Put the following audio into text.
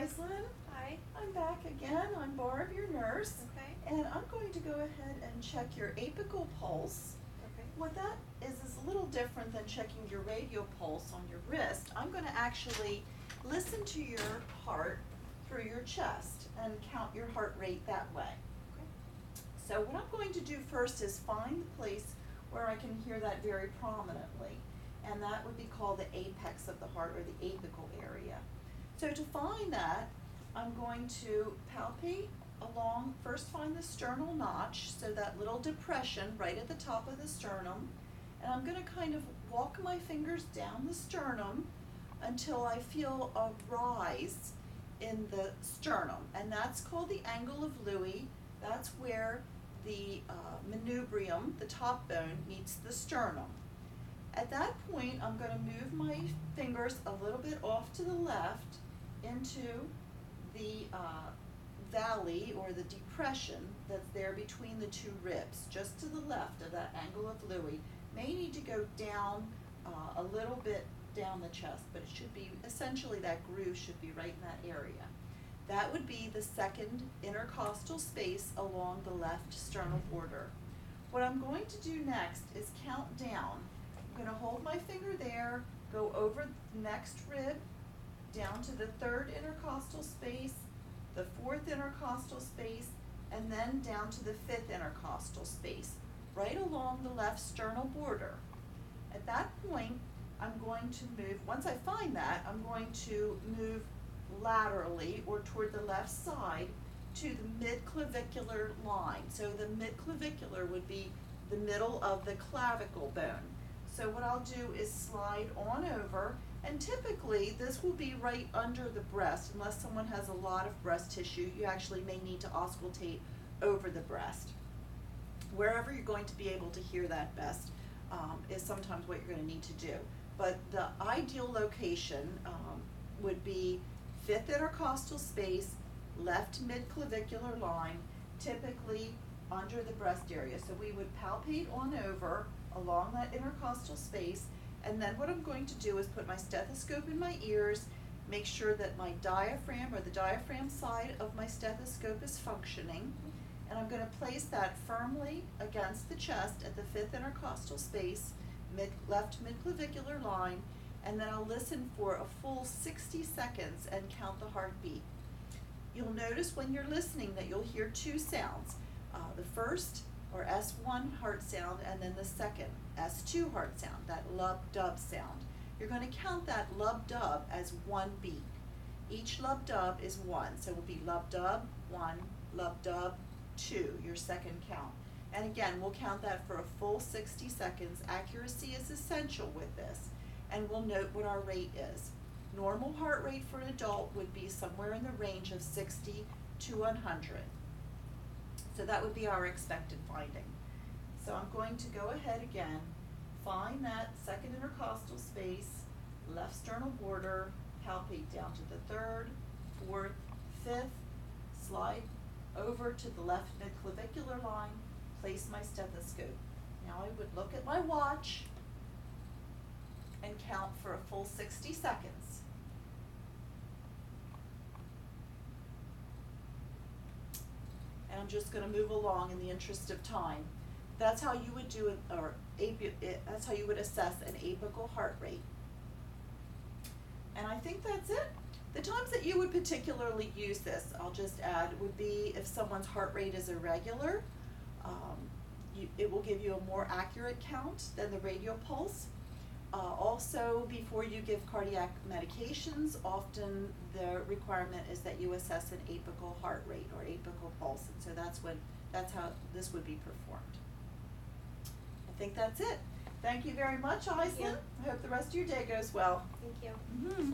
Aislinn. Hi. I'm back again. I'm Barb, your nurse. Okay. And I'm going to go ahead and check your apical pulse. Okay. What that is a little different than checking your radial pulse on your wrist. I'm going to actually listen to your heart through your chest and count your heart rate that way. Okay. So what I'm going to do first is find the place where I can hear that very prominently. And that would be called the apex of the heart, or the apical area. So to find that, I'm going to palpate along, first find the sternal notch, so that little depression right at the top of the sternum, and I'm going to kind of walk my fingers down the sternum until I feel a rise in the sternum, and that's called the angle of Louis. That's where the manubrium, the top bone, meets the sternum. At that point, I'm going to move my fingers a little bit off to the left into the valley, or the depression that's there between the two ribs, just to the left of that angle of Louis. May need to go down a little bit down the chest, but it should be, essentially that groove should be right in that area. That would be the second intercostal space along the left sternal border. What I'm going to do next is count down. I'm going to hold my finger there, go over the next rib, down to the third intercostal space, the fourth intercostal space, and then down to the fifth intercostal space, right along the left sternal border. At that point, I'm going to move, once I find that, I'm going to move laterally, or toward the left side, to the midclavicular line. So the midclavicular would be the middle of the clavicle bone. So what I'll do is slide on over, and typically this will be right under the breast. Unless someone has a lot of breast tissue, you actually may need to auscultate over the breast. Wherever you're going to be able to hear that best is sometimes what you're going to need to do. But the ideal location would be fifth intercostal space, left midclavicular line, typically under the breast area. So we would palpate on over along that intercostal space, and then what I'm going to do is put my stethoscope in my ears, make sure that my diaphragm, or the diaphragm side of my stethoscope, is functioning, and I'm going to place that firmly against the chest at the fifth intercostal space, left midclavicular line, and then I'll listen for a full 60 seconds and count the heartbeat. You'll notice when you're listening that you'll hear two sounds. The first, or S1 heart sound, and then the second, S2 heart sound, that lub-dub sound. You're going to count that lub-dub as one beat. Each lub-dub is one, so it will be lub-dub 1, lub-dub 2, your second count. And again, we'll count that for a full 60 seconds. Accuracy is essential with this, and we'll note what our rate is. Normal heart rate for an adult would be somewhere in the range of 60 to 100. So that would be our expected finding. So I'm going to go ahead again, find that second intercostal space, left sternal border, palpate down to the third, fourth, fifth, slide over to the left midclavicular line, place my stethoscope. Now I would look at my watch and count for a full 60 seconds. And I'm just going to move along in the interest of time. That's how you would do it, or that's how you would assess an apical heart rate. And I think that's it. The times that you would particularly use this, I'll just add, would be if someone's heart rate is irregular. It will give you a more accurate count than the radial pulse. Also, before you give cardiac medications, often the requirement is that you assess an apical heart rate, or apical pulse, and so that's how this would be performed. I think that's it. Thank you very much, Aislinn. I hope the rest of your day goes well. Thank you. Mm-hmm.